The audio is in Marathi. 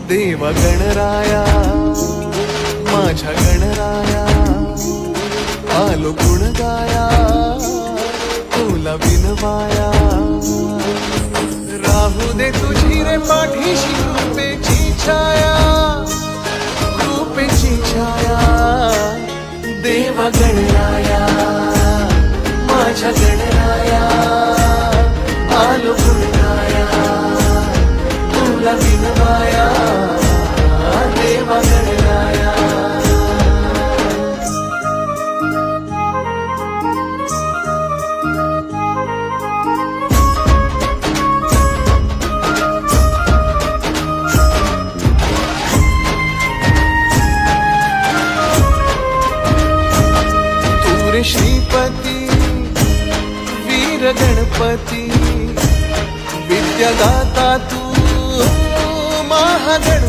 देव गणराया माझ्या गणराया आलो गुण गाया तुला विनवाया राहू दे तुझी रे पाठीशी कृपेची छाया कृपेची छाया देव गणराया माझ्या गणराया आलो गुण गाया तुला विनवाया देव गणराया श्रीपती वीर गणपती विद्यादाता तू महागण